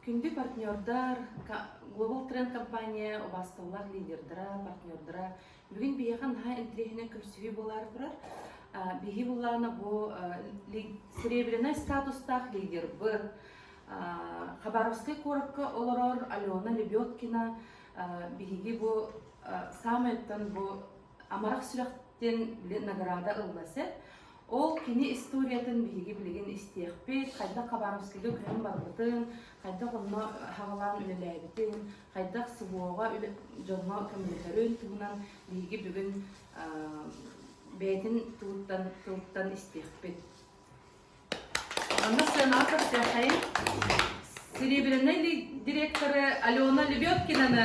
Күнді партнердар, Global Trend компания, обастаулар лидердара, партнердара. Бүгін бейеған ха интригіне көрсігі болар тұрар. Бейгі боларына бұл серебряный статустах лидер бір. Хабаровской коротко олорор Алена Лебедкина. Бейгі бұл самайттан бұл амарақ сүректен награда ылбасы. Ол кені историятын бейгі білген істеқпет, қайда Хабаровскийге көрін барбытын, қайда ғынна хағаларын үлеләйбітін, қайда сывуға жолма көмілерін туғынан бейгі бүгін бәйтін туғыттан істеқпет. Анда сенатор сәхайын серебряный директоры Алена Лебедкинаны.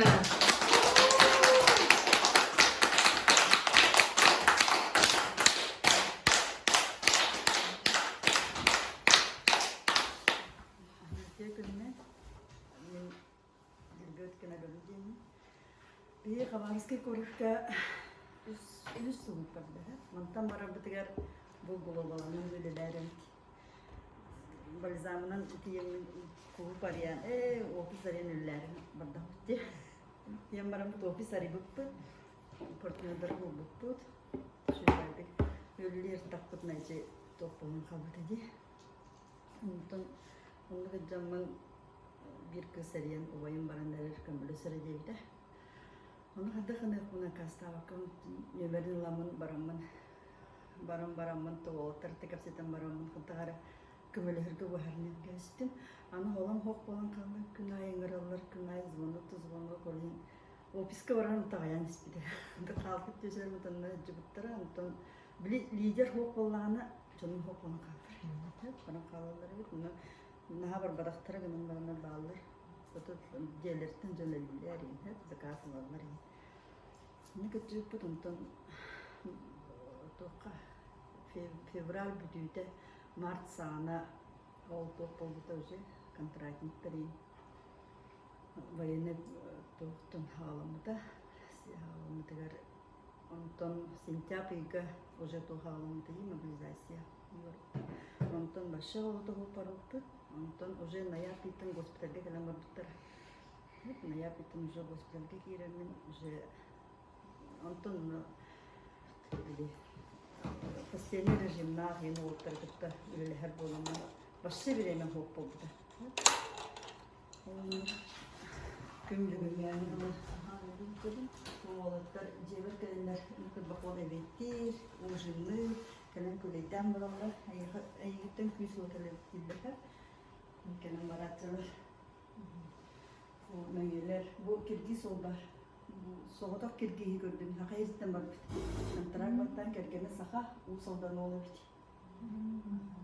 Бие Хабаровский коротко үз сугуп барды. Монтан бара битигер бул глобаланын үлелерин. Бальзамынан тиемин кууп барян, офисарен үлелерин барды хутти. Тием барам бут офисари буппу. Партнердар буппу. Шулардык үлелер такпыт найче топпунун кабыт эди. Монтан онуга жаман бир көсөрен убайым барандар көмөлөсөрө дейди. Onu kadar kuna kasta bakım nöberin lamın baramın to tertek kapsitan baramın kutara kümülehirge bu herne geçtim. Ana holam hok bolan kaldı günay engaralar günay zvonu kolin. Ofiske varan tayan ispide. Da kalkıp teşer mutanna cıbıttara anton lider hok bolana canım hok bolan kaldı. Bana kalırlar bunu naha barbadaktara gönül bana bağlar. Gelirten jöneliler hep zakasın var. Ne kadar putuntan toka fevral büdüde mart sana oldu polbutoje kontratın teri vayene tohtun halamda gar ondan sentyabrga уже то halamda mobilizatsiya ondan başa oldu bu parıltı ondan уже ноябрьтен госпитальге келем бардыктар ноябрьтен уже госпитальге киремин уже Антон постельный режимна yeni oturttukta öyle her bolama başka bir emek oldu. Günlüğüm yani oğullar cevap gelenler bakol evettir, ojunlu, kelen kuleden buralar, ayıktan küsül kelettiler. Kelen baratlar. O neyler bu kirgis olbar. Soğutak kirgiyi gördüm. Hakikaten bak. Antrak battan kirgene saha usuldan olur.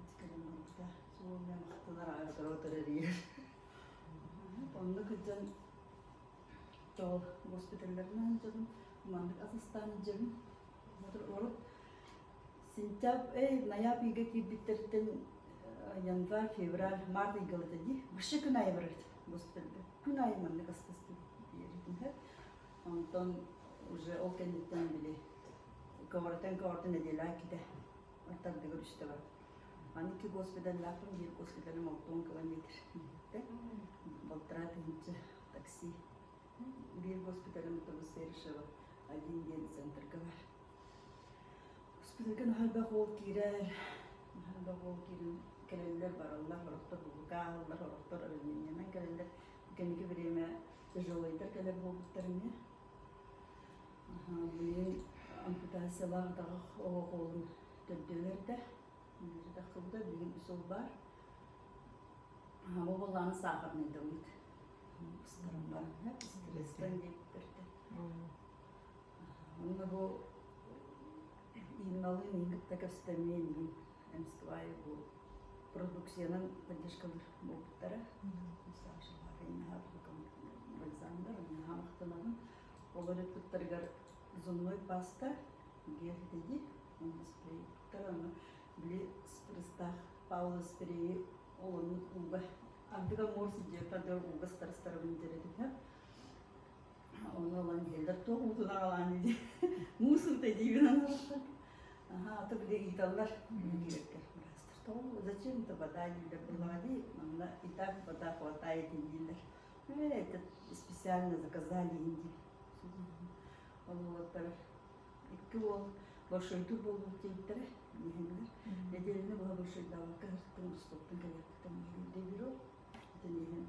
Çıkarım burada. Soğumaya maktalar ağırdır oturur. Onda kıcan tol hospitallerden canım. Mandık asistan canım. Motor olup Sintap naya piga ki bitirten yanvar fevral mart igalataji. Başı kınaya varır hospitalde. Kınaya mandık asistan diyelim. Ondan уже o kendinden bile kavartan ediyorlar ki de ortak bir görüşte var. Hani ki hospitallafın bir hospitalın olduğun kilometre. Baltrat hince taksi bir hospitalın otobüs serişi var. Один день центр var. Hospitalın halba hol kirer kelenler var Allah orta buka Allah orta ölümünden kelenler kendi birime tecrübeler keler bulutlarını. Bunun amputasiyalar da oğulun döndürülerde. Bunları da kıldı bir usul var. O bolanı sağırını dövdü. Starım var. Hep stresten getirdi. Onunla bu İmnalı'nın İngiltere göstermeyen emskvayı bu prodüksiyonun поддержкалар bulutlara. Mesela şu var. Yine her bakalım. Balzamlar. Yine hamaktanalım. Олар туттаргар зонной паста гердеди он спрей тарана били спрестах паула спрей олон уга андыга морси жепада уга старстарым дереди оны алан келдер то утуна алан диди мусор деди бинан ага аты били италлар керектер зачем это вода для прилади? Она и так вода хватает индилер. Это специально заказали индиль. Вот iki ol большой тур болу тейттер. Неделіне была большой давака, стоптың калектен дебиро. Тенеген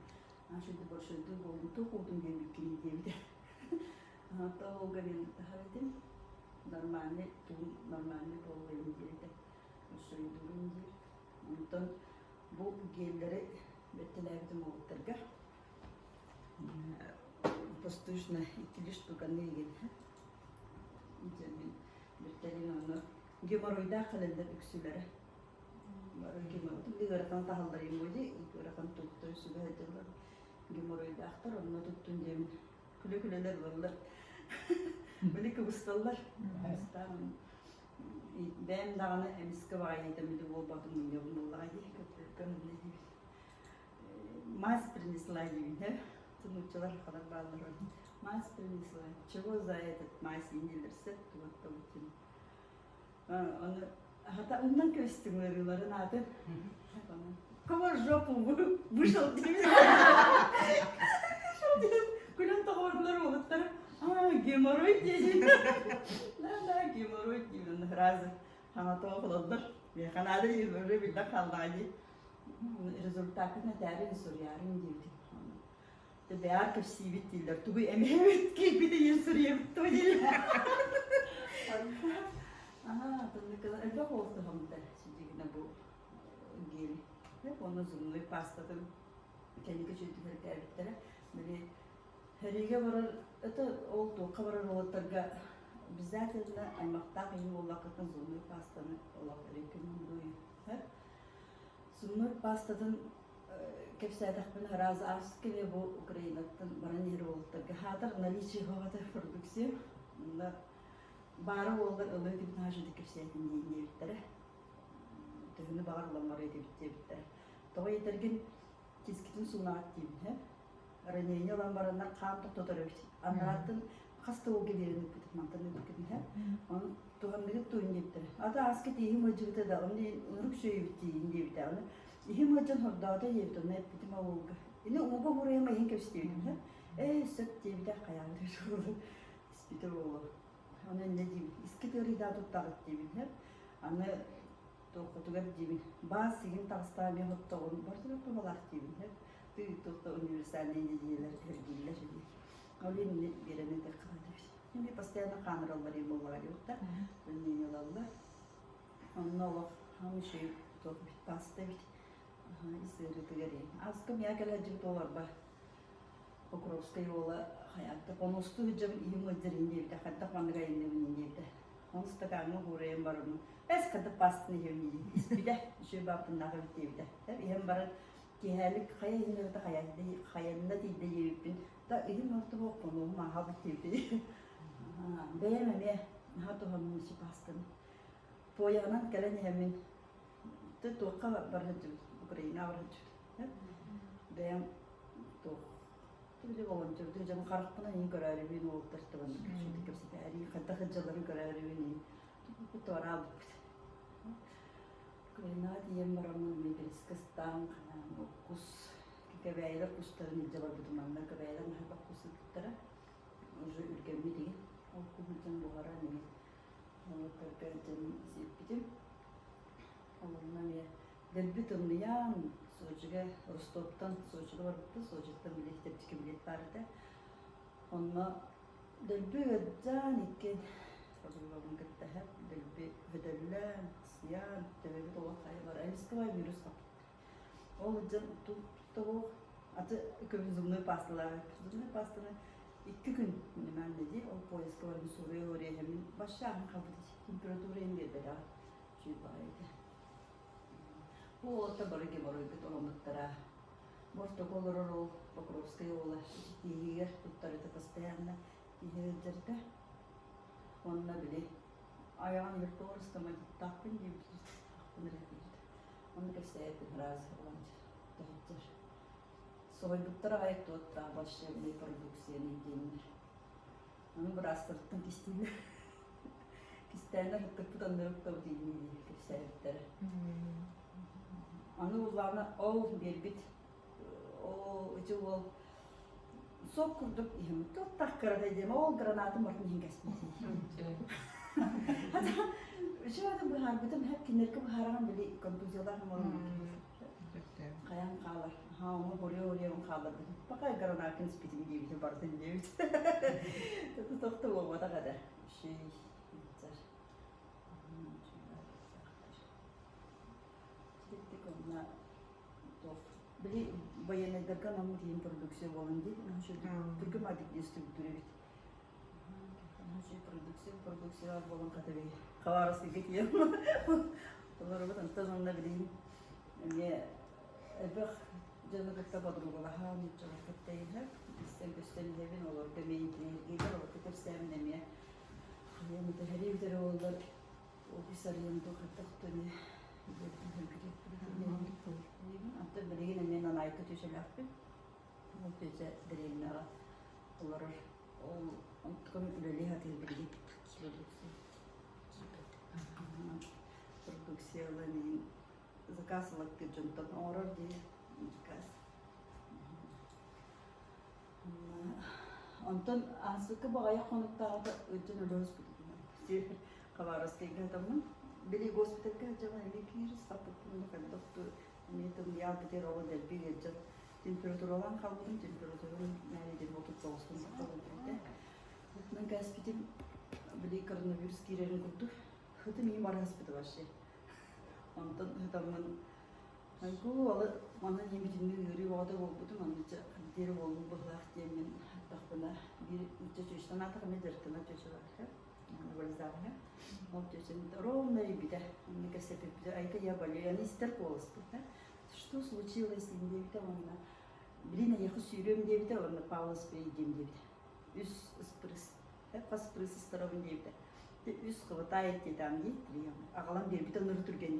ашыды большой тур болу токудун демиккини дебиде. Тоголген таратин нормальный болу индилде. Большой тур индил. Онтон бу геллери беттелердин олуттарга постушна икилиш туганны еген. Беттелин оны геморройда кылында үксүлөрү. Бар геморрой дигерден тахалдырым боди, игерден туктуй сүбөдөлөр. Геморройда актар оны туттун дем. Күлө-күлөлөр болдур. Билик усталлар. Астан бем даганы эмиске багайда миде болбадым мында боллагай көптөн билди. Мас принесла дим, тунучалар калар балдар. Мас принесла. Чего за этот мас индилерсе туттун. Onu hatta ondan köstümlerilerin adı. Kıvır jopu bu şal değil mi? Kulun tağırları olutlar. Gemoroid diyeceğim. Ne gemoroid diyeceğim. Razı. Hana toğuladılar. Bir kanadı böyle bir de kaldı. Rezultatını derin soruyorum diyeceğim. De beğer köstü bittiler. Tuğu emeği gibi de yer soruyor. Tuğu değil. Elbette oldu hamda şimdi bu gel. Hep onu zımlı pastadan kendi küçültüleri terbitlere böyle herige varar ete oldu kabaran olatlarga bizzat edile aymakta kıyım olakatın zımlı pastanı olakları kıyım hep zımlı pastadan kepsaydak ben razı arz kile bu Ukrayna'dan baran yeri olatlarga hadar наличие havada prodüksiyon Bara ollar öyle gibi taşıdık hepsinin yiyinleri. Tühünü bağırlanlar edip bittiler. Doğa yetergen çizginin sunat diyeyim. Reneyni olan baranlar kan tutarıyor. Anlattın hasta o gibi yerini bitik mantarını bitik hep. Onu tuhanları tuyun bittiler. Ata askı diyeyim acıktı da onu unruk şey bittiğin diye bittiler. Onu ihim acın hırda da yevdi onu hep bitim avulga. Yine uğga buraya mayın kepsiydim hep. Söp diye bittiler kayağında şu İspiter oğlu. Onu ne diyeyim, İskitleri daha tutarık diyeyim hep. Anne tokutugar diyeyim. Bazı sigin tağıstan bir hotta onun barıdır tuvalar diyeyim hep. Büyük tohta üniversitelerinde diyeler, hergiler diye. Öyle birine de kıladır. Şimdi pastayanı kanırallar iyi bollar yok da. Önüne yolallar. Onunla o hamı şey tohut bit pasta bit. İsteri tıgarayım. Askım ya gelecek dolar var. Покровская ола hayatta konustu hücum iyi müdürün devde hatta kanıga innemin devde. Onu stakanı hurayım barım. Es kadar pastını yemi. İspide şu babın nakı devde. Tabi hem barın kihelik kaya inne de hayalında değil de yepin. Da iyi mutlu bu konu maha devde. Beğenmem ya. Hatta hamın işi pastını. Poyanan gelen hemen. Tutuka barıcı. Ukrayna barıcı. Beğen tuh. Tüyle olunca tüyeceğim karakpına iyi kararı beni oltırdı bana. Şimdi kimse tarihi kadar hıccaların kararı beni. Bu tora aldık. Ukrayna diyem baramın meclis kıstan kanan okus. Keveyler kustarın hıccalar bu dumanla keveyler mahbap kusu tuttara. Oje ülkemi değil. Okumuşum buhara ne? Onu karkacım zippidim. Onunla ne? Delbi tımlayan. Soğucuğa Rostov'dan soğucuğa vardı, soğucuğdan bilet vardı. Onunla delbi ödden iken, Fadıl'ın gitti hep delbi ödellen, siyan, devebi doğa kayılar. Eliski var virüs kaptı. O yüzden tuttu o, atı zımlı pastalar, zımlı pastanı 2 gün hemen dedi. O poeski var soruyor oraya hemen başa kapıdı. Temperatürü indirdi ya, şey baydı. Вот таборы геморрой гитоломаттара. Может колорол Покровская ола. Тигер туттары да постоянно тигердерде. Онна биле. Ayağın bir doğrusunda takpın gibi takpın rekildi. Onu keseydin razı olanca. Dağıtır. Soyduktara ayakta otta başlayan bir prodüksiyonu denir. Onu biraz sırtın kistiyle. Kistenler hıttık budanlarıp da bu dinliydi. Keseydin. Аны улланы ол бербит. О, үчү ол sok kurduk ihim. Tot takkara dedim. Ol granatı mırtın hingesmesi. Hatta şu adam bu harbiden hep kinlerki bu haran bile kontuzyalar mı olur? Kayan kalır. Ha onu oraya onu kalır. Bakay granatın spitim gibi bir bardan diyor. Tuttu toktu o vada kadar. Şey biter. Gittik onunla. Beli bayanlardan ama diyeyim prodüksiyon olan değil. Şu Türk'ü madik distribütörü bit. Şu prodüksiyon olan kategori. Kavarası geçiyor. Onları bakın tazonda bileyim. Ne ebek canı katta badruğu var. Ha mutlaka kattayım hep. İstem evin olur. Demeyin gider olur. Kitap sevmemeye. Yani de her evde olur. O bir sarıyım da katta ne. Hatta bilgin emin anayı kötüsü lafı. Mutlaka derine olur. O antkın üleli hatil bilgi. Prodüksiyonların zakasılık gücünden orar diye zakas. Ondan asıkı bağaya konuklarda ödün ölüyoruz bu. Kavarası geldiğimden beli hospitalga acaba elektriği sapık bunu kan doktor niyetim ya bir de rol der bir gece temperatür olan kalmadım temperatürün nerede 39 kaldı. Ben gazetim beli koronavirüs girerin kurdu. Hıtı miyim var hospital var şey. Ondan hıtamın hangi ola bana yemeğini yürü vada oldu manlıca deri oldu bıhlak diyemin takbına bir üç çeşitten atak medirtine çeşitler. Yani böyle zaten. Молодежь, ровно ребята, мне кажется, это я болею, они стерпелась. Что случилось, девита, она, блин, я хочу сюрем девита, она пауза перейдем девита. Üst ıspırız, hep ıspırız ıstarabın девита. Üst kıvıtayet dedem getireyim. Ağlam bir tanır türgeni.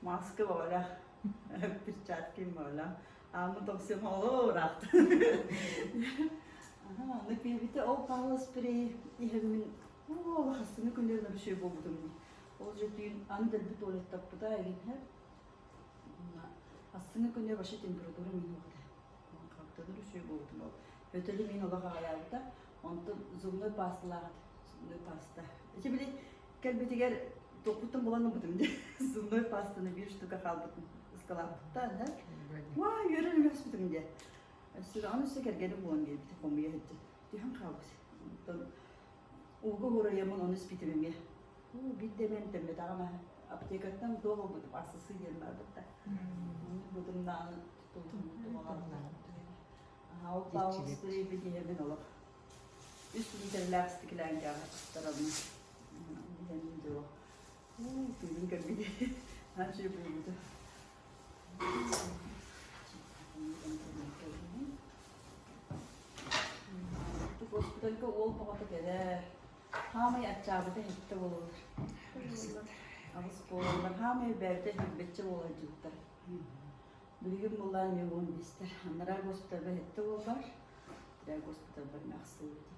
Maske var, perçatkim var. Ama toksiyum olur rahat. Aha, ne bir o pause sprey, ihmin. Oo, hastane günlerinde bir şey buldum. O yüzden anı da bir tuvalet tapıda evin hep. Hastane günleri başı temperatürü min oldu. Kalktığında bir şey buldum. Öteli min olarak ayağımda. Ondan zumlu pastalar, zumlu pasta. İşte bile kalbeti gel toplutum bulamadım diye. Zumlu pastanı bir ştuka kaldım. Iskalattık da ne? Vay yürüyorum hospitalım diye. Sonra anı şeker gelip bulan diye bir tek olmaya gitti. Diyorum kaldı. Ugu hurayamın onu spitimimi. Bir demen demedi ama aptekattan dolu buldum. Asısı yerlerdi da. Budumdan tutuldum. O pausları bir yemin olur. Üst liderler tarafını. Yemin de o. Film gibi. Her şey buydu. Bu hospitalga ol pahalı gelir. Hamay açabıda hepte olur. Ağız boğullar hamay berde hübbetçe olacaklar. Bilgim bunlar ne olun ister. Anlara hospitalda hepte olurlar. Diğer hospitalda nasıl olacaklar.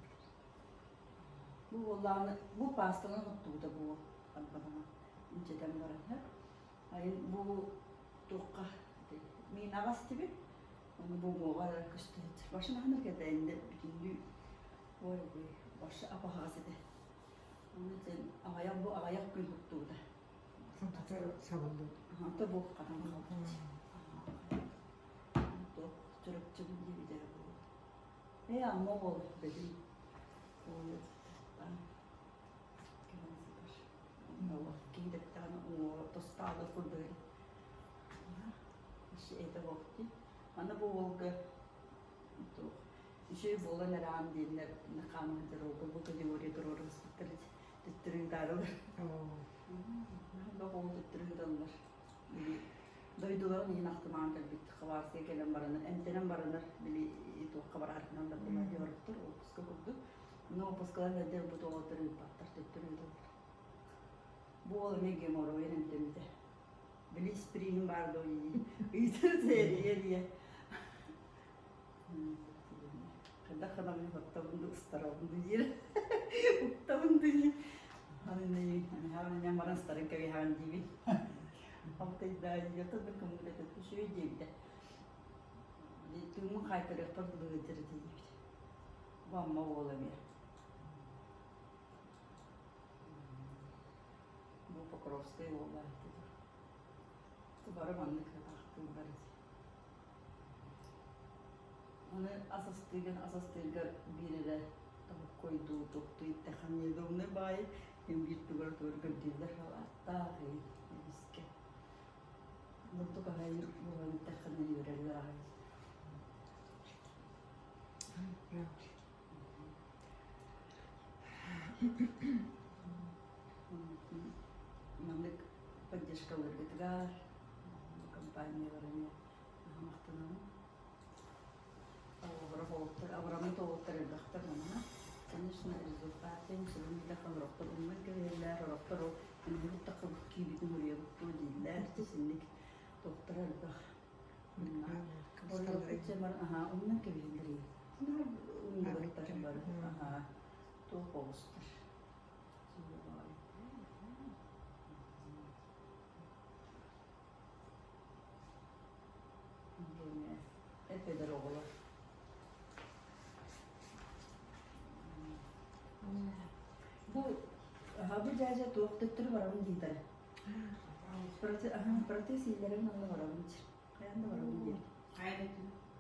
Bu olanı, bu pastanın huttuğu da bu. Albana. İnceden var. Hayır bu dokka. Min ağız gibi. Onu bu boğar kıştırır. Başına hanır kadar indi bütünlüğü. Var bu. Başı apahazede. Onun için ayak gün tuttuğu da. Savundu. Hatta bu kadar kaldı. Çocukçum gibi de bu. Ama o benim. O ben. O gidekten o tostalı fırdı. Şeyde vakti. Ana bu olgu. Şey bolan aram dinler ne kanıdır oldu bu da oraya doğru hospital tüttürün darılır. Bak oldu tüttürün darılır. Doydular yine aklıma bitti kavarsa gelen baranır emtenen baranır bili itu kabar arkından da bunlar diyordur o kıska buldu. No paskalar ne der bu da oturun patlar tüttürün darılır. Bu oğlu ne gemor o yerim demide. Bili spreyim vardı o iyi. İyidir seriye. Kada kadang huttabun du starabun du jir. Huttabun du jir. Hani ne? Hani havan yang marang starang kawi havan jiwi. Apa tidak? Jatuh berkemudian deydi. Tümün kaytarık parkılığı deydi. Bu amma olamıyor. Bu Покровская область. Барабанlık aktım barı. Onu asastırga biri de tavuk koydu, toktu, ittehan yedim ne bay. Hem bir tuvar gördüler hava. Daha iyi. Biske. Mutlu kahayı bu ittehan yürürler ay. Mandık поддержкалар гитгар компанияларына мактанам. Аврамын толуктар элбактар мана. Конечно, результаты сулумда хамроктор умман келерлер, роктор инде такып кибитин үрөп турдилер, тесинник доктор элбак. Болор чемар умман келерлер. Умман келерлер бар. То постер. Epeydir oğlu. Bu cahil doktor var onun gider. Protez iyilerin anı var onun için. Kayanda var onun gibi. Aynen.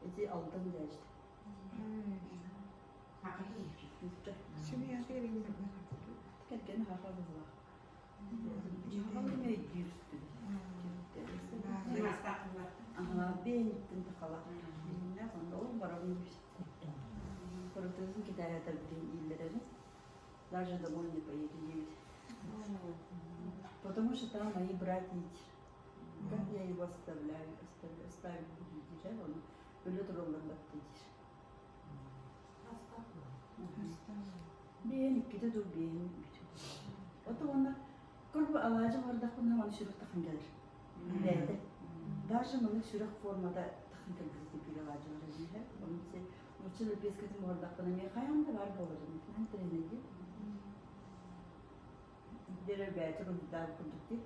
Ece aldım cahil. Şimdi yaşayayım. Kendine hafazı var. Hafazı ne yüzdü? Aha, ben gittim de kalan. Ne konu o var onun gibi. Protezin gidaya da bir illerin. Даже домой не поедет. Потому что там мои братья. Как я его оставляю, оставлю в он ölü durumlarında gidiyor. Ben ikide dur ben. O da ona kurbu alacı var da bunu hemen şuraya takın gelir. Nerede? Даже bunu şuraya formada takın gelir bir alacı var. Onun için uçulu pesketim orada bana ne kayam da var boğazım. Ben trenedi. Dere belki daha kurduk değil.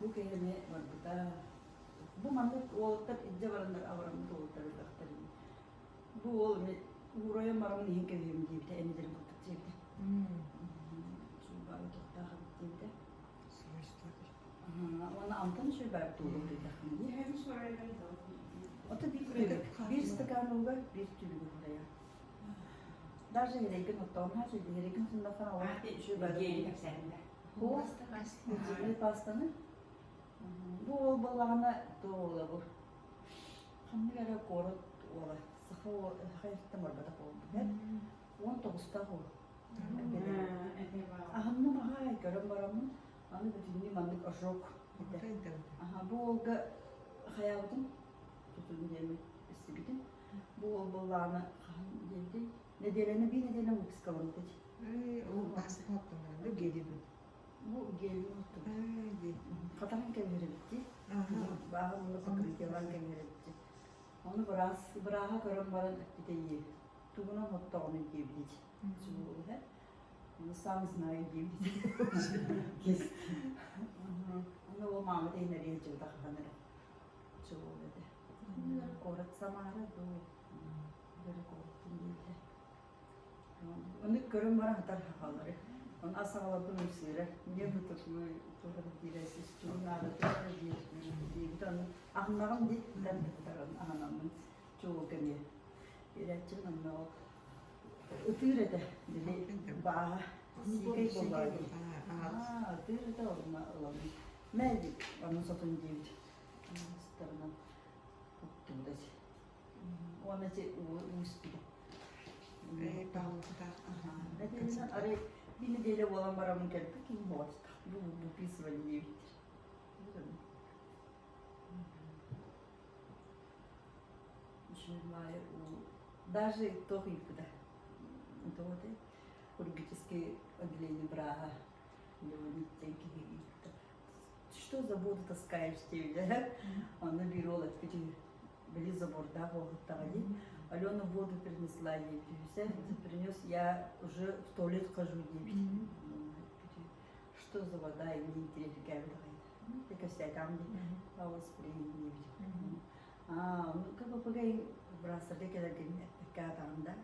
Bu kelime var burada. Bu mantık oğullar iddia varanlar avramında oğullar baktarım. Bu oğul buraya maram neyin kelime diye bir de enilerim kurduk diye bir de. Şu bari tohtağı diye bir de. Ona antan şey belki olur diye. Hem sorayım O da bir stakan olur, bir tülü buraya. Даже heregen otan her şeyde heregen sında falan var. Şu böyle. Bu ne pastanı? Bu ol balağına doğula bu. Hamdi gara korot ola. Saha o hayatım var bada oldu. Hep 19'ta o. Ahamna mahay garam baramın. Anı bütün mandık aşok. Aha bu olga hayatım tutun diye istedim. Bu ol balağına geldi. Nedenini bir nedeni bu psikolojik. O bastı kaptım ben de geliyor. Bu geliyor. Kataran kemeri bitti. Bağımlı bakır yalan kemeri bitti. Onu bıraha karınların bir de iyi. Tuğuna mutlu onu diyebilir. Çünkü he. Onu samizmaya diyebilir. Kes. Onu o mamı da nereye çıktı kanırı. Çoğu dedi. Korat samara doğru. Böyle koratın değil. Onu görün bana hatar hakaları. Onun asağla bunu üstüre. Niye bu tutulu tuğra diresi tuğunlarda tuğra diye. Bir tane ahmarım değil. Ben de tutarım ahmarımın çoğu gemi. Üretçin onu o. Ötüre de. Bağa. Sikey boğadı. Ötüre de olma. Mevdi. Onun satın değil. Starından tuttum da. Ona şey üstüre. Nedeninden araya bir nedeniyle olan baramın geldi. Kim bu? Bu pis var diye bitir. Şöyle o даже тоже и куда. Это вот хирургические отделения браха. Что за воду таскаешь тебе? Она берет эти были забор, да, вот тавали. Алена воду принесла ей. Все принес, я уже в туалет хожу ей. Что за вода, и мне интересно, какая вода. там Power Spring diye bir. Onu kapapagay burası gelirken kağıtında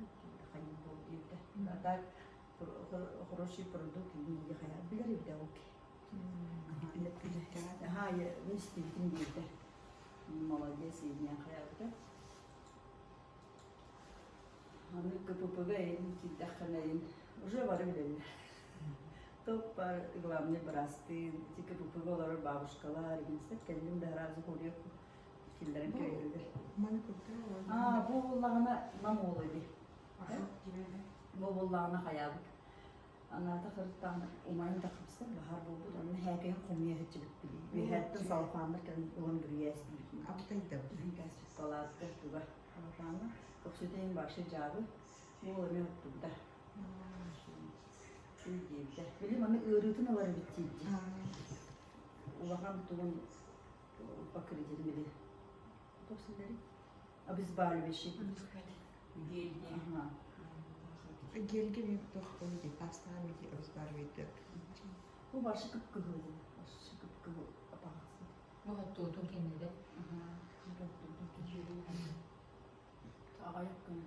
kayın bol diye. Hatta хороший продукт не хая bilir bir de okey. Ha ya mislikin diye de. Молодец iyi yani hayatı. Onu kapapagay kitahkanayın. Уже var bile. Top var главный брасты, тільки попивали бабушкалар, гинсет kendim de razı oluyor. Killerin köyleri. Bu Allah'ına nam olaydı. Bu Allah'ına hayalık. Anata kırıktan umarım da kapsın bahar buldu. Onun her gün konuya hıçılık biliyor. Ve hatta salfanırken onun bir yes biliyor. Aptaydı. Gasp salatta tuba. Salfanı. Koksudayım başı cevabı. Bu onu yoktu da. Benim onu öğretin aları bittiydi. Ulan tuğun bakır edelim bile. Topsilleri. Biz bari bir şey. Geldi. Gelgi bir doktoru pastane ki özbar verdi. Bu başı kıpkıvıydı. Başı kıpkıvı apağısı. Bu hatta otur kendine. Ayak günü.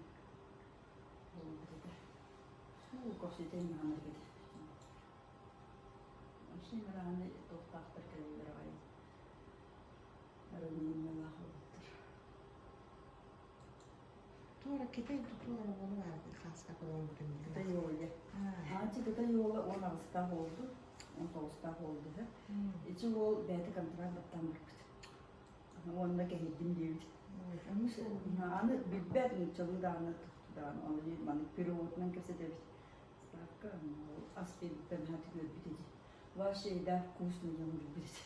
Bu koşuydu İmran'a gidi. Şimdi İmran'a doktaktır kelleleri var. Arınıyım Allah'a otur. Tuora kiten tuora bunu verdi. Hasta kolum Da dünya. yolu. Hacı da yolu 10 Ağustos oldu. 10 Ağustos oldu. İçi o beyte kantıran battan bıraktı. Onunla geldim diyordu. Anı bilbet çalıda anlattı. Onu bana periyodundan kesedir. Sakın o aspil ben hadi gör biteci. Var şeyde kursunu yamur biteci.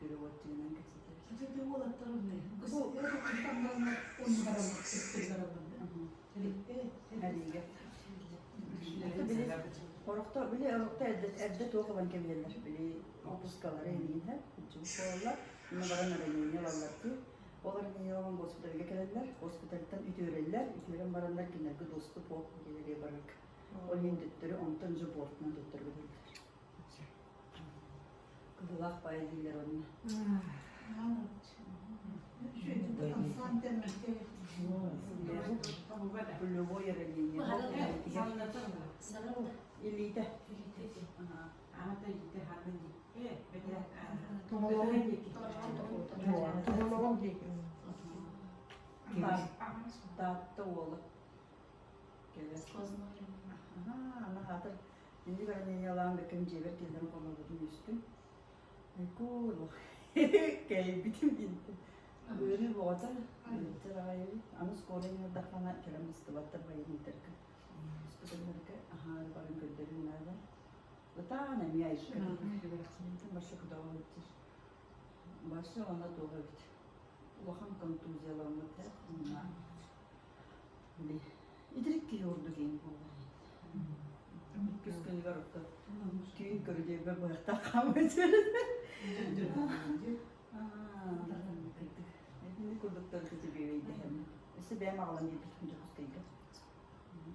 Periyodundan kesedir. Jadi dia olah terus ni. Kesal dia tu tentang pun barang sekarang. Hadi gel. Orukta bile orukta evde tokaban kemirler bile opuskaları elinler. Çünkü onlar bunların arayınca vallahi Olar ne yalan hospitale gelirler, hospitalden ütüyorlar, ütüren baranlar kinlerge dostu pop geliriye barak. Olin düttürü ondan jubortuna düttür bilirler. Kıvılak bayılırlar onunla. Buluvo yaralıyı. İlliyde. Tomologum değil. Dağıttı oğlu. Gelir. Ana hatır. Şimdi ben ne yalan bakayım cebir kendim konulurdum üstüm. Cool. Kaya bitim gitti. Böyle bu arada. Terayı. Anı skorayı da kana kerem istivattır bayım terka. Istivatırka. Aha barın gönderim nerede? Lütfen ne mi ayıp kadın. Başka kadar olabilir. Başka ona doğru bit. Ulan kontuzyalarını ter. Böyle. İdrik ki yordu gene bu. Küskün varıktı. Tüyün göreceği bir bayakta kalmayacak. Şimdi kurdukları kızı bir evde hem. İşte benim ağlam gibi tutunca kıskıydı.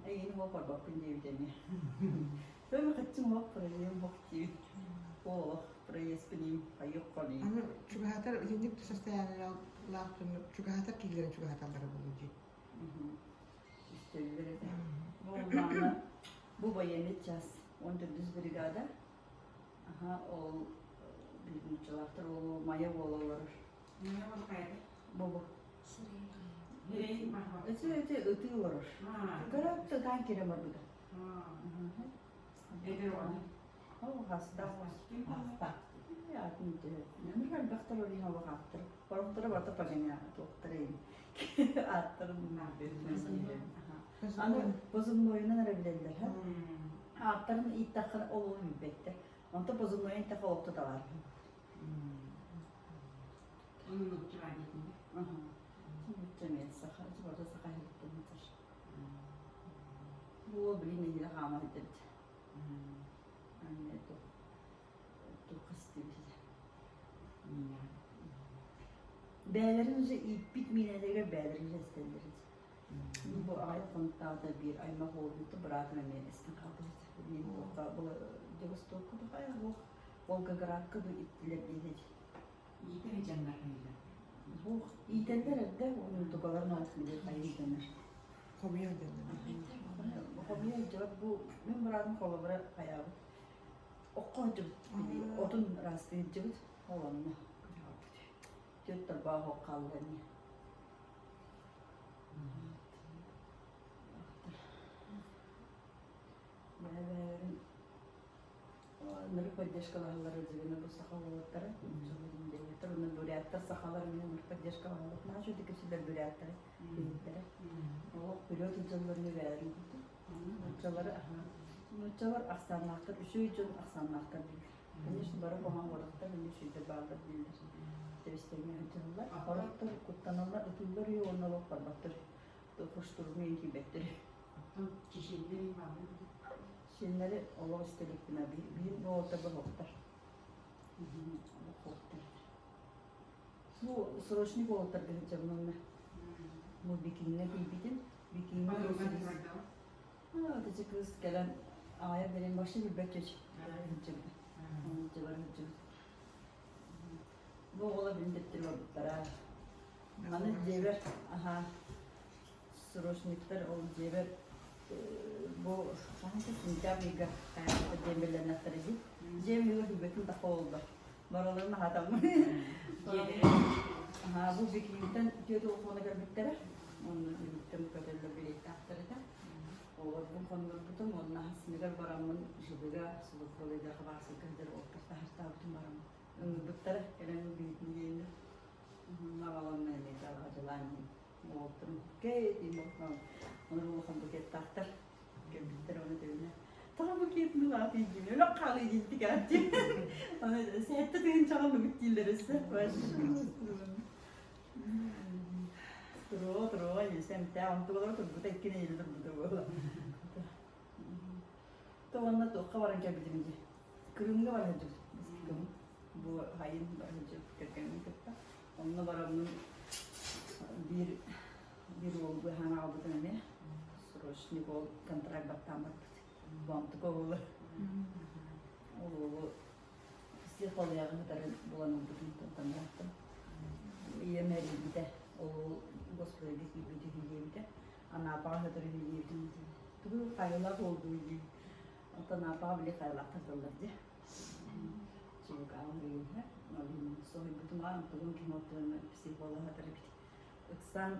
Yeni hop var bakın diye bir dene. Böyle kaçım hop parayım hop diye. Oh, parayı espiniyim. Hayır parayım. Ama çünkü hatar yeni tusastayan laktın çünkü hatar kilerin çünkü hatarları bulucu. İşte öyle. Bu bana bu bayanıcağız. 14. brigada. Aha o bir uçaktır o maya oğulları. Bu. Öte ötüyor. Garip de kan kere var burada. Oh hasta. Hasta. Ya şimdi ne kadar doktor oluyor hava kaptır. Doktora vardı paganya doktorayım. Attırım Ana bozulma oyunu nerede ha? Attırım ilk dakika olur mübekte. Onda bozulma oyunu dakika oldu da var. Cemiyet sakar, burada sakar yaptığımızdır. Bu bir neyle hama edildi. Anne dokuz değil. Beylerin ilk bitmeyenlere beylerin isteniriz. Bu ay konuklarda bir aymak oldu, bırakın emeğin esna kaldı. Benim bu devas toku da ayağı yok. Volgograd'ka bu ittiler dedi. İyi de canlar öyle. Bu iyitenler de onun tokaların altında bir kayıtlanır. Komiyon denir. Hobiye cevap bu ben buradan kolabora ayağı. Okuyucu odun rastlayıcı olanla. Götter bağ hokallarını. Бәләрен нәр поддержкалары дигән бу сахалатлары җыгын диләр. Уны буряттар сахалары менә поддержкалары. Наҗу дигән сүзләр буряттар. Диләр. О, пилот җылларны бәләрен. Җыллары Нучалар аксанлактар, үшү аксанлактар. Конечно, бары баһан варакта менә шуйда баалар диләр. Тәвестәгә җыллар. Арактар куттаналар, үтүлләр юнналып барбаттыр. Тохуштурмый кибеттер. Tam kişileri var. Şimdileri Allah istedik buna bir bolta bir hoktar. Bu срочный болтар гэж юмна. Bu bikinle bibitin bikinle yosuz. Ha dedi kız gelen aya benim başı bir bekçi. Bu olabilir dedi var. Hani cever aha срочниктер ол cever bu hangi sincabiga demirlerine tarayıp cemiyor hübetin daha oldu. Maralarına hatam. Ha bu bikinten diyordu o konuda bittiler. Onu bittim kadarıyla birlikte aktardı. O bu konuda bütün onun hasmigar baramın jübiga suluk kolayda kabarsı kızdır ortada her tarafın baram. Bittiler gelen büyütmeyelim. Maralarına ne kadar acılandı. Oturum ke dimokran onu ruhum buket tahtar kebitter onu devne taha buket nu ati gibi lo kali gitti gatti onu sette den çalı bittilerse baş tro yesem ta on to kadar bu tekkine yıldır bu da to onda to kawaran kebitince kırımga var hacı bu hayın hacı kekenin ketta onunla baramın bir oldu hani aldı ne срочный был контракт баттамат бантык олы олы психология kadar bulanın bütün kontraktı yemedi de o gospodin gibi bir de ana bağlı da bir yedi bu kayılar oldu gibi ata na bağlı kayılar takıldı çünkü kalmıyor ha malum sonra bütün anlatım ki notlarını psikoloğa kadar sen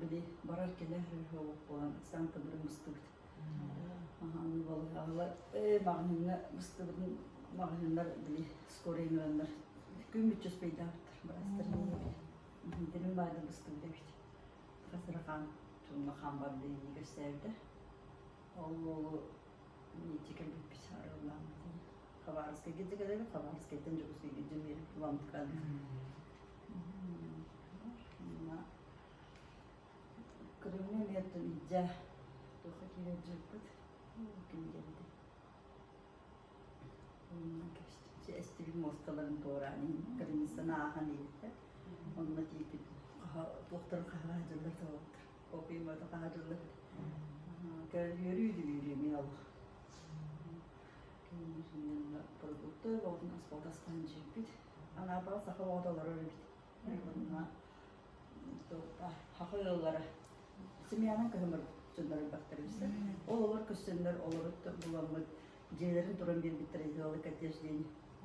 bile barar keler hava falan sen tabii mıstık. Aha onu vallahi Allah bağımlı mıstık bağımlılar bile skoreynler. Gün bütçesi peyda attır. Bastırın diye. Dilim bayda mıstık demiş. Kasır kan tüm kan var diye gösterdi. Allah niye çıkar bir pişar olan. Kavarska gitti kadar kavarska gidince bu şey gidince bir bulantık aldı. Kırımne miyatın icra toka kire cıpıt kim geldi işte estil moskaların doğrani kırmızına ahani işte onunla tiyip doktor kahvacılar tavuktur kopyama da kahvacılar yürüydü mi Allah şimdi produktör olsun asfaltastan cıpıt ana bana sakal odaları öyle bit onunla haklı yollara Semyanın kahımır çınları baktırırsa, olur kışınlar olur bulanmak, ceylerin duran bir bitireydi olı katejliğini,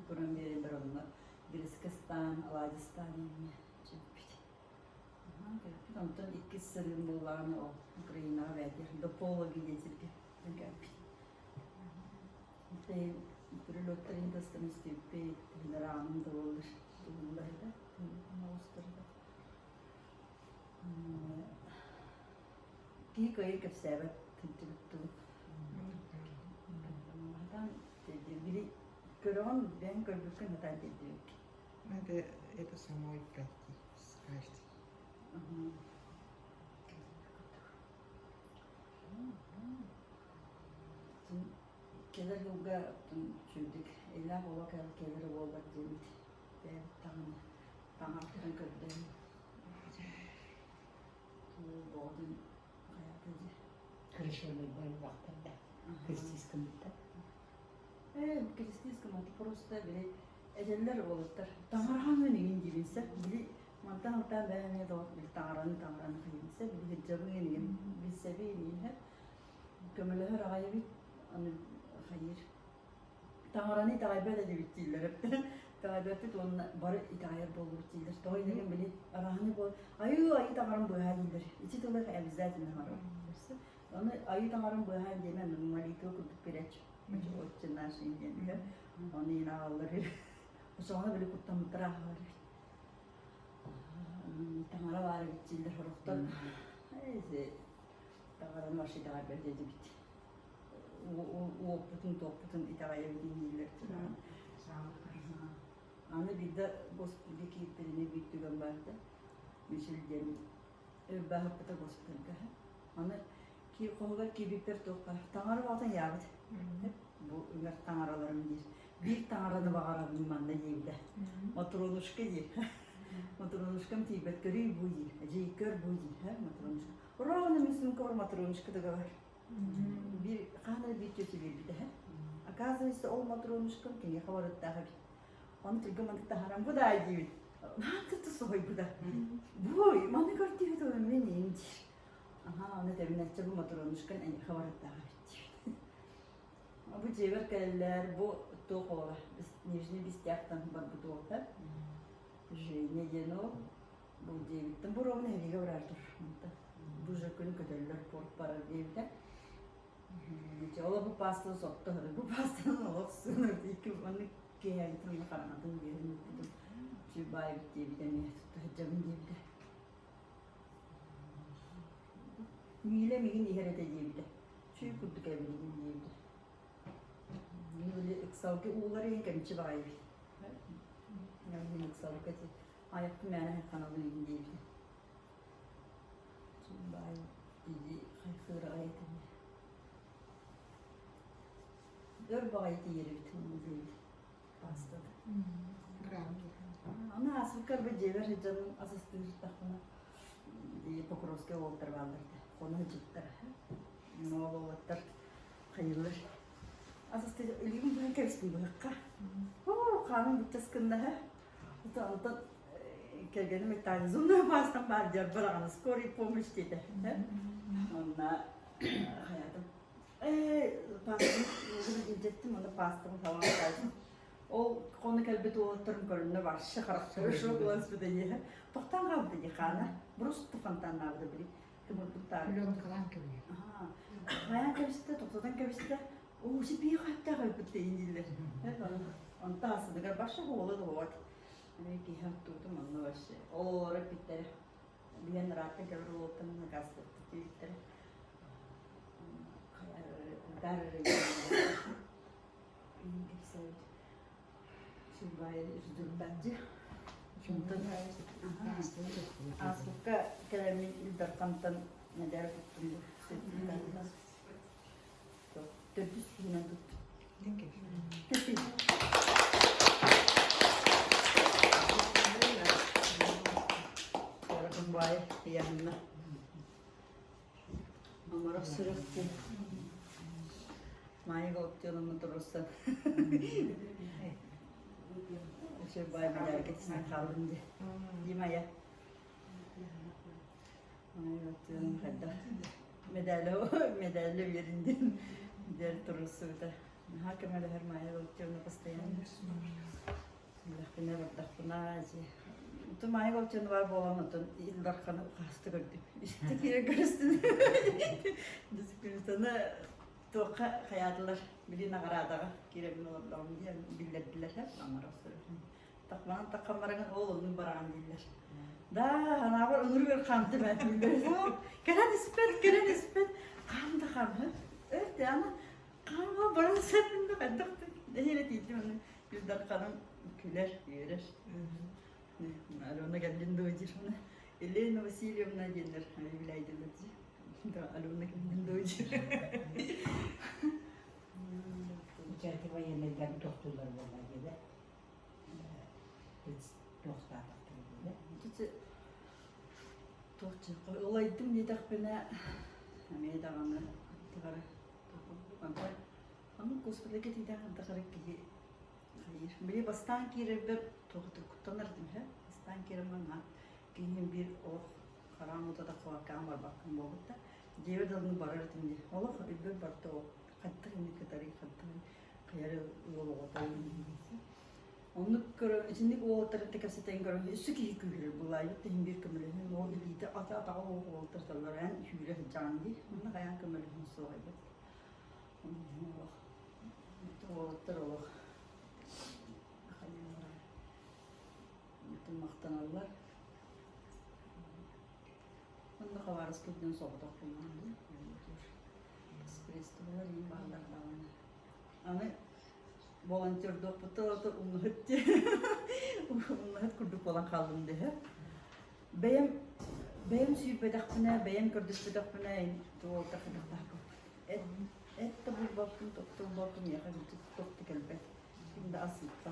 duran bir duranlar, Gürcistan, Alajistan yani çıkıp. Ondan iki sırrın bulanı o, Ukrayna ve Dopol'a gidecek bir kapı. Ve prilotların da stanistiği bir ramında olur, bunlarda, Avusturya'da. Ki kayık hepsebe tuttu. Hatta biri kıran ben kırdıkın hatta dedi. Ben de это самой пятки скажете. Keler yolga çözdük. Ella ola keler ola dedik. Ve tamam kırdım. Bu bodun Karışıyorlar böyle vaktinde. Hırsız kımıtta. Крестийском это просто били эжеллер болуттар. Таңарханы неген дибинсе, били мантан бәне дот били таңараны кыйынса, били хиджабы неген бисеби неген. Көмөлөр агайбы аны хайыр. Таңараны тагайбы да дибиттилер. Тагайбы тон бар итайыр болуп биттилер. Той деген били араны бол. Аю таңаран быһадилер. Ичи толар обязательно мара. Аны аю таңаран быһад демен малито кутуп береч. Очень наши индианцы, они иногда sonra böyle kutlam tırahlar. Tamara var bittiler horoktan. Neyse, tamaran başı daha böyle dedi bitti. O putun itagaya bildiğinler. Anı bir de gospel'deki iplerini bitti gönderdi. Michel bahar pata gospel'de. Anı ki konuda ki bir toplar. Tamara varken yardım. Bu ünlü tanrılarım değil. Bir tanrını bağırabım ben de yiyip de. Matronuşka değil. Matronuşkam tibet görüyor bu değil. Ceykör bu değil. Matronuşka. Orada mesela kor matronuşka da var. Bir kanal bir kötü bir de. Оказывается, o matronuşkam ki ne haber etti abi. Onu tırgımadık da haram bu da iyi. Ne tuttu soy bu da. Bu, bana gördüğü de ömrü neymiş. Aha, onu da binetçe bu matronuşkan en haber etti abi. Bu cevher keller, bu tohova. Biz Nijni Bistiyak'tan var bu tohova. Jene deno, bu cevhitten bu rovne heliga varardır. Bu jekün ködeller port para devde. Ola bu pasta soktu hadi. Bu pastanın olsun. İki onu kıyafetin karanadın yerini dedim. Şu bay diye bir de ne tuttu hacamın diye bir de. Mile migin iherete diye bir de. Şu kudduk evliliğin diye bir de. Böyle ıksalki uğuları yengemçi var. Yani ıksalki ayakta mene kanalı indiydi. Şimdi bay iyi hayır ayetini. Dört bayeti yeri bütün değil. Pasta. Ama asıl karbe cevher canım asistini takına. Pokrovski oltar vardı. Konu hıcıktır. Ne oltar? Hayırlı. Asas teh lium bukan kerspin buka. Oh, kami butas kena ha. Untuk kerjanya metal zona pasang bajar berang skori pomis kita. Ona hayatım. Pastım, gidecektim ona pastım falan kaldım. O konu kalbeti oturum köründe var. Şakarak şu kulağız bir de ye. Toktan kaldı yıkana. Burası tufantan nerede biri. Kemudian Belum kalan gibi. aha. Bayan kabiste, toktan kabiste. O si bir hatta kalbette indiler. On taas da başa holu da var. Ne ki hem tutum anla başı. O repetere. Bir an rahatta gavur oltan gazete bitti. Dar İngilizce. Şimdi bayır üzüldüm bence. Çünkü aslında kelimeyi ildarkantan ne der tuttum. Dördüz yine tuttum. Orang baik yang nak amarah sırası. Maya gotçalımı durursan. Şey bayağı hareketine kaldım diye. Değil mi ya? Maya gotçalım kadar. Medalya verindi. Der durursu da. Hakemele her maya gotçalımı pastayan. Allah kena berdak penaji. Itu maya gotçalımı var boğamadın. İllar kanı kastı gördüm. İşte kire görürsün. Disiplinsana toka hayatlar biri nagaradaga kiremin oğullarım diye bildirdiler hep ama Resulü. Takmanın takamaranın oğlunun barağın diller. Da hanabar onur bir kantı ben bildirdim. Keren ispet. Kan da kan. Evet ya ama kan var barağın sepinde kadaktık. Nehine tiydim onu. Yüzden kanım küler yürür. Alona geldin dojir ona. Elena Vasilyevna gelir. Hani bilaydılar diye. Da alona geldin dojir. İçeride var yerlerden doktorlar var gibi. Biz doktor gibi. Tütü tohçu olaydım ne tak bana. Hani dağını tıkara. Onu госпитальге тиде хандахарык ки hayır. Biri bastan kire bir tohtu kutanırdım he. Bastan kire bana kihin bir o karanlıkta da kovakan var bakın boğutta. Diğer dalını barardım diye. Allah bir barda o. Kattır indi kadar kattır. Kayarı yolu otayım. Onu kör içinde o otarı tekaseten kör üstü ki külür bulayı tehin bir kömürü. O bildi ata o otarlar en hüre canlı. Onu kayan kömürü soğuydu. O otar o. Bütün maktanallar. Onda kavarız kıldan soğudak kullandı. Esprestolar iyi bağlar davranı. Ama volantör doktor da unut kurduk olan kaldım diye. Beyim süyüp bedakpına, beyim kurduk bedakpına doğru takıdık takı. Et de bu bakım doktor bakım ya kadar doktor kelbet. Şimdi asıkta.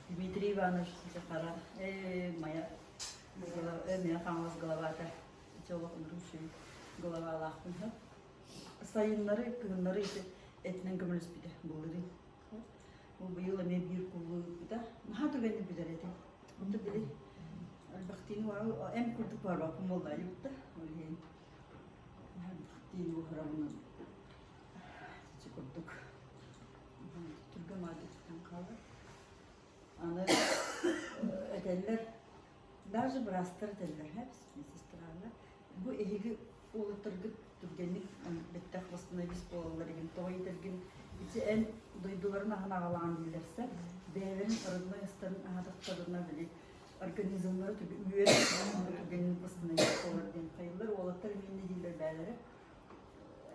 Dmitri Ivanoviç Sakara, Maya, Maya Kanvaz Galavata, Çolak Rusya Galavalıkın ha. Sayınları, kınları ise etnen kömürüz bir de bunları. Bu yıl ne bir kulu bir de, nahat öğrenci bir de dedi. Onu da bile, baktığını var, em kurduk var bakım oldu ayıpta. Öyle, baktığını bu haramın çıkırdık. Türk'e maddetten kalır. Ana ederler, даже brastır ederler hepsi sestirarlar. Bu ehigi uluturgut Türkgenlik bettak basına biz boğaları gibi toy edergin içi en duydularını ağalan bilirse değerlerin arasında yastanın ağadıklarına bile organizmları üye Türkgenlik basına biz boğaları gibi kayırlar. Oğlatlar minni değiller beyleri.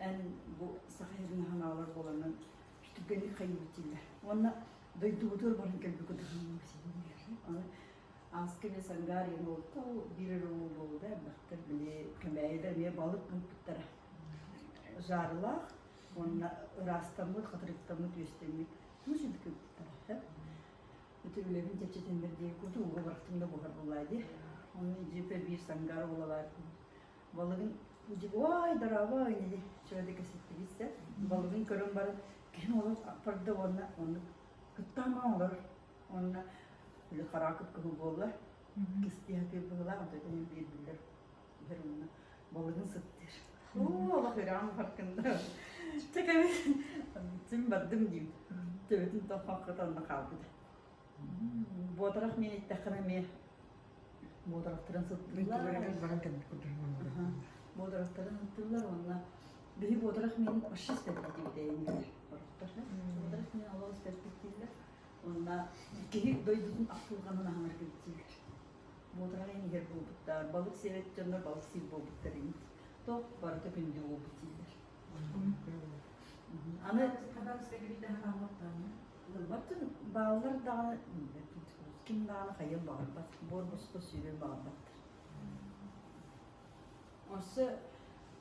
En bu sahirin ağalar boğalarının Türkgenlik kayırlar. Ona duyduğudur barın kelbi kudurum askeri sangarya oldu, bir rol oldu, baktır bile kemeyler niye balık mutluktara. Jarlar, ona rastamı, hatırıktamı göstermek, bu şimdi kötüktara. Bütün ülkenin çeşitli bir diye kutu, o bıraktığımda buhar bulaydı. Onun cipe bir sangar olalar. Balığın cipe, vay daraba öyle şöyle kesikti bizse. Balığın körün barı, kim olur, apardı onu kıttama olur, ona böyle karakıp kıvı boğular. Kıstiyatı boğular, o da benim bir bilir. Bir onunla balığın sıktır. Allah veran farkında. Tekrar tüm bardım diyeyim. Tövbetin topaklıdan da kaldı. Bu taraf meni tekrar bu taraftan sıktılar. Bu taraftan sıktılar onunla. Bir bu taraf meni aşırı spektatif değil. Bu taraf meni Allah'ın spektatifler. Onunla iki doydum akılganın hamur gittiler. Bu taraf en yer bulduklar. Balık sevet canlar balık sil bulduklar. Top barda gündü o bittiler. Ama kadar sevgili de kalmaktan. Batın bağlar dağını kim dağını hayır bağır bat. Borbos'ta sürü bağır battır. Orası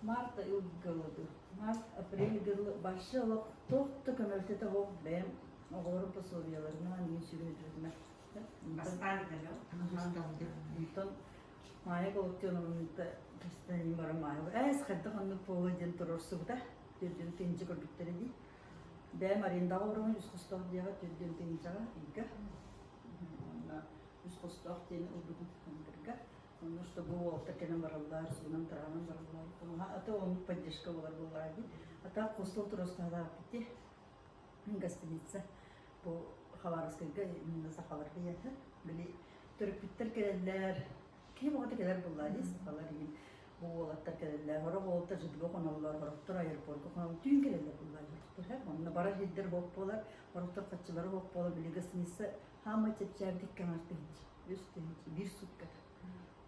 Mart'ta ilgilidir. Mart, April ilgili başı olup tohtu kanaltete olup benim Avrupa Soruyalarına niye sürüldürme. Bastan geliyor. Ondan maya kolektiyonumunda kesinlikle bara maya. Es kadar hanım povadın turursu da. Dürdün tinci gördükleri değil. Benim arında oranın üst kostak diye dürdün tinci ilga. Ondan üst kostak diye uydum ilga. Ondan işte bu orta kenar varlar, sunan taranın varlar. Hatta onun поддержка var bunlardı. Hatta kostak turursu da bitti. Gazetenice bu Havarsızlıkta nasıl haber geldi? Böyle Türk bitter keller, kim o kadar bunlar değil, haber gibi bu olaylar keller, hora olta ciddi konular, hora tura airport konular, tüm keller bunlar var. Her zaman bara hidder bokpolar, hora tura kaçıları bokpolar, böyle gazetenice hama çepçerdik kanartı hiç, üstüne bir sutka.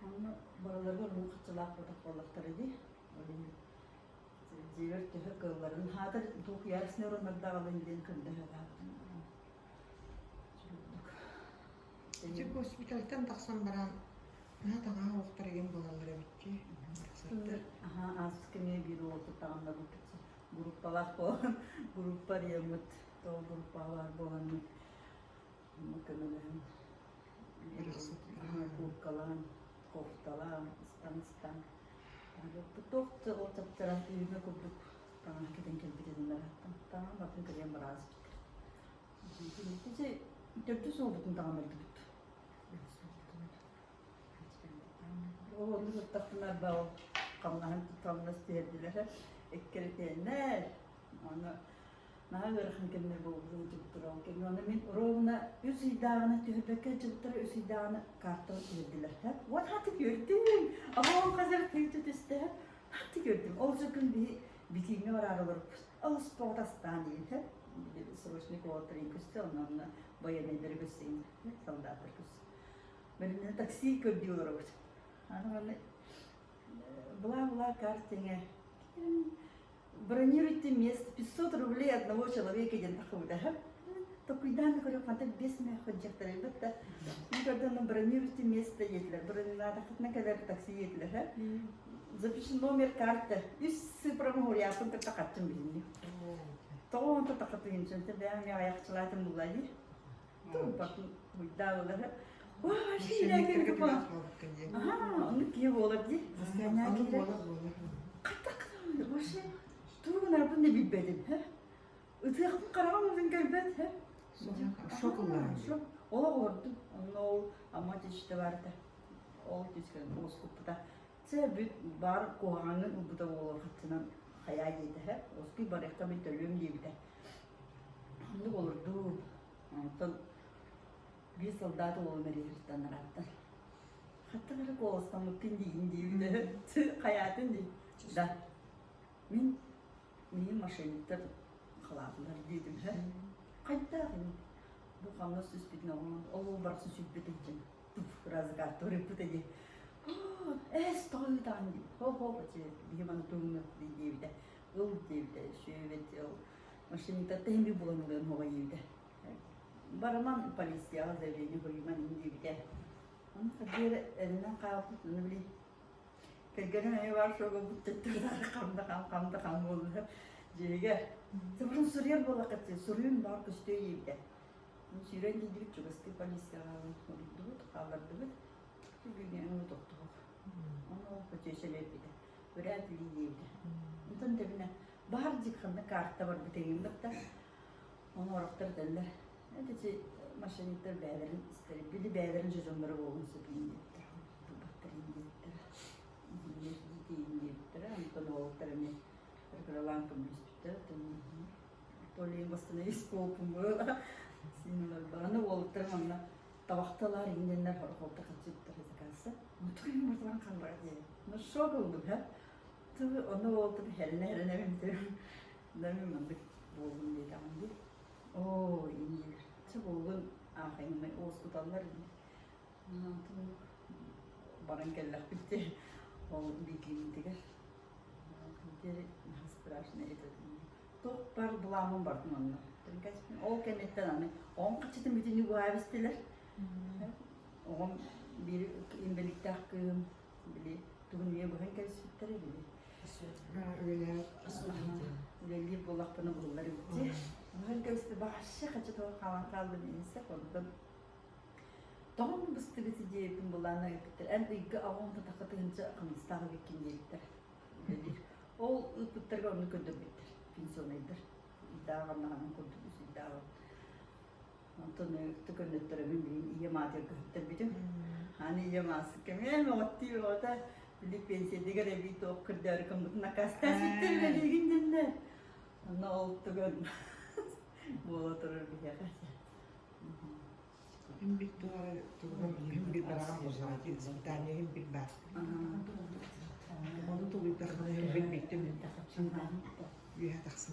Onu baralar var, onu kaçılar protokoller taredi, öyle ciğer tühü kılların, hatta doğu yarısını oranlar dağılın diye kıldı herhalde. Çünkü hospitalden taksan baran, ne tağa oktar egin boğaları bitti. Aha, askıne bir oldu tamamda bu kıçı. Gruppalar falan, gruplar yamut, doğu gruppalar boğanın. Muhtemelen. Kurkalan, koftalan, stan. Bu tohtu o taraf düğme kurduk. Tamam, giden kelbidinler attım. Tamam, bakın kırıyan biraz bitir. Netice, dördü soğudum tamam öldü bitti. O onu taktılar da o kamların tutamını istediler. Ekkerkenler. Onu naha görüxün kendine bu cıptıra o kendine. Onu min roğuna üs idağına tühbeke cıptıra üs idağına kartı verdiler. What hatı gördüm. Ama o kadar teyit üstte. Hatı gördüm. O gün bir bitimi var aralar. O sportastan değil. Bir sırışnik oturayım küste onunla bayanayları göstereyim. Soldatlar küste. Benimle taksi gördüyorlar orada. Hani бла-бла картине. Бронируйте место 500 рублей одного человека один дохода. Такой данный говорю, фанта бесная ходjactар elbette. Когда на бронируйте место едler. Бронирada ne kadar taksi едler. Запиши номер карты. Üç sıfırımı oraya yapın da takattım birini. Tamam da takattım için. Ben ya ayakçılardım bulayı. Tamam bakın bu dağları. Vay şeyler gibi kapan. Aha, onu kiye olabilir. Zaskanya kiye. Katak. Başı. Tuğunar bunu bilmedim. Itığın karamazın gelbet. Şok oldu. Ola oldu. Onun oğul ama işte vardı. Oğul düşkün Moskop'ta. Sebep var koğanın bu da oğul katının hayal yedi. Oski barıkta bir tölüm gibi de. Onu olurdu. Ondan bir soldat olmalı Hristiyanlar hatta. Hatta böyle koğustan mutlu değil de. Hayatın değil. Da. Benim maşinitler kılavlar dedim. Kayıtta bu kanlı süspetine olan. O bıraksın süspeteceğim. Biraz kartı oraya dedi. Stoydan gibi. Hop bir hemen durumda diye de. Ol diye de. Şöyle maşinitler tembi bulanılığın hava yedi. Baraman polisiye hazırlayın hırman indi de. Onu kadar elinden kalkıp ne bileyim. Kergene var şu bu tettirler kamda oldu. Jege. Sebelum Suriye bola katı Suriye'nin var kusteydi de. Suriye gidip çok eski polisiye oldu. Haberdi. Bir gün onu tuttu. Onu kaçışlar bir de. Böyle adliydi. Ondan debine barcık kanı kartta var bir teyimde de. Onu araktır derler. Ne dedi maşinitler beylerin isteri. Bili beylerin çocuğunları olması bilindi. Bu baktırın gitti. Антон Волтерами регулярно близките, то ли бастана изкопum böyle. Sinirler bana Волтерmanla tabaktalar indenler horkolta kaçıptır zakası. Mutluyum buradan kalmaya diye. Ne şok oldum ha. Tabii onu oldu bir herine bilmiyorum. Demem andık buldum diye tamamdı. Oo iyi. Çok oldum. Ahayım o hospitallar. Anladım. Bana geldik bitti. O bildiğim diye. Geri hasbiraşına edelim. Çok var bulamam vardı onunla. O kennetten anne. On kaçtı bütün yuvavistiler. On bir imbelikte hakkım. Bili dünya bu hangi sütleri bili. Öyle. Öyle bulak bana bulları bitti. Hangi üstü başka kaçtı o kalan kaldı bir insan ondan. Doğum bıstı bitti yapın bulanlar yaptır. En ilk avonda takatınca kanıstağı vikin geldi. O ıpıttırga onu köndürmektir. Pinsonaydır. İddia var nahanın köndürmüş iddia var. Ondan tükönüttürümün bileyim iyi madde köndürmüşüm. Hani iyi madde kemiyem otti o da bilip pensiyede göre bir toğ kırdı kımlık nakasta süttür ve ilgincinler. Ne oldu tükön. Bu oturur bir yere. Hem bir duvar hem bir barang bozuldu. Bir tane hem bir bar. Onu da bir tane hem bir bitti. Bir taksın ya.Ça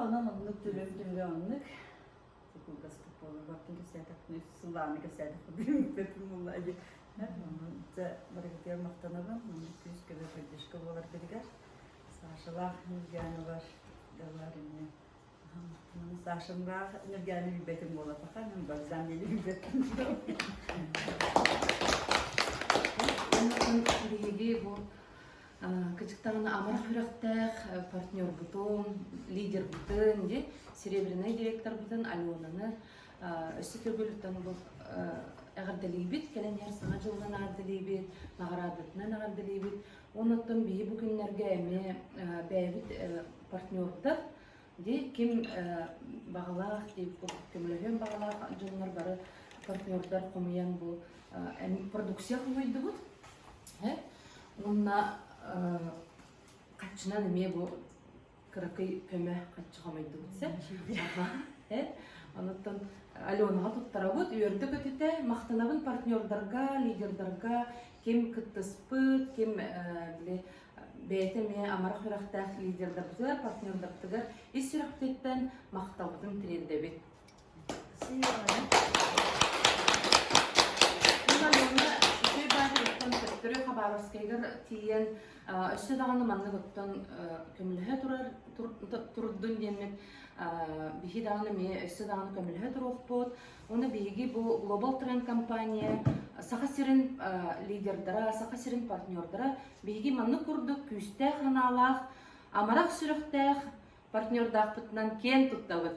ona anlık tülüm anlık. Çok gazetep olur. Baktım ki seyahat sulanı ki seyahat bir betim olaydı. Ça bırakıyorum maktanabım. Küs gibi kardeşka olur dediler. Saşalar nurganı var. Davarını. Saşımda nurganı bir betim olur. Fakat bazen deli bir betim olur. Биги бу кычыктагына амара хүрактак партнер бутун, лидер бутун, же серебряный директор бутун Аленаны өссө көгүлүттөн бу агардалийбит, келенер саңа жылдан агардалийбит, наградытынан агардалийбит. Онуттан бии бу күннерге эми бәйбит партнердар ди ким багалаах ди көмөлөһөн багалаах жылнар бары партнердар комуян бу эми продукция койдубут. Онна качынан эми бу кыракый көмө качыгамайдыбытса. Онуттан Аленаға туттарабыт, үйөрдө көтүтэ, мактанабын партнердарга, лидердарга, ким кыттыспыт, ким бәйтеме амара хырактах лидердартыгар, партнердартыгар, ис сүрөктеттен мактабытын тирендебит. Төрө Хабаровскайгар тиен өссө даганы манны готтон көмүлһө турдун демет бихи даганы ме өссө даганы көмүлһө турукпут. Оны биги бу Global Trend компания сахасирин лидердара, сахасирин партнердара биги манны курдук күстэ ханалах, амарак сүрөктэх партнердах пытнан кен туттабыт.